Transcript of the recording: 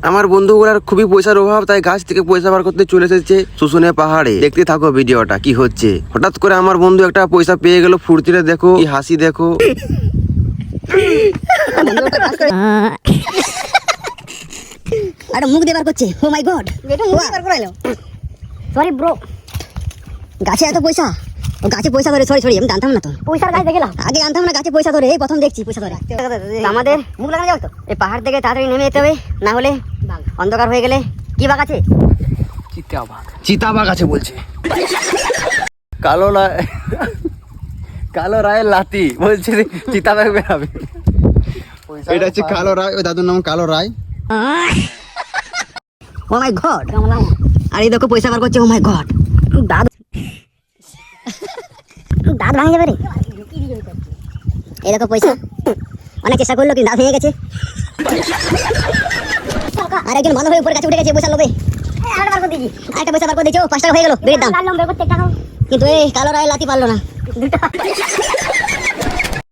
আমার বন্ধুগুলার খুবই পয়সার অভাব, তাই গাছ থেকে পয়সা বার করতে চলে এসেছে শুশুনিয়া পাহাড়ে। দেখতে থাকো ভিডিওটা কি হচ্ছে। হঠাৎ করে আমার বন্ধু একটা পয়সা পেয়ে গেল, ফুর্তিটা দেখো, কি হাসি দেখো। আরে মুখ দেবার করছে। ও মাই গড, এটা মুখ বার করাইলো। সরি ব্রো, গাছে এত পয়সা। ও গাছে পয়সা ধরে, সরি আমি জানতাম না তো। পয়সার গাছ দেখলাম, আগে জানতাম না গাছে পয়সা ধরে, এই প্রথম দেখছি পয়সা ধরে। আমাদের মুখ লাগানো যাবে তো, এই পাহাড় থেকে তাড়াতাড়ি নেমে যেতে হবে, না হলে অন্ধকার হয়ে গেলে। কি বাঘ আছে? চিতাবাঘ আছে বলছে। কালো রায়ের লাতি বলছে চিতাবাঘ বেরাবে। এটা হচ্ছে কালো রায়, ওই দাদুর নাম কালো রায়। ও মাই গড, আর এই দেখো পয়সা বার করছে। ও মাই গড, দাঁত দাঁত ভাঙে যাবে রে। এই দেখো পয়সা, অনেক চেষ্টা করলো কিন্তু দাঁত ভেঙে গেছে। আর একজন ভালো হয়ে উপরে কাছে উঠে গেছে পয়সা লোভে। আরেকটা পয়সা বার করে দিয়েছে। ও 5 টাকা হয়ে গেল বেড়ে দাম। কিন্তু এই কালো রায় লাতি পারলো না।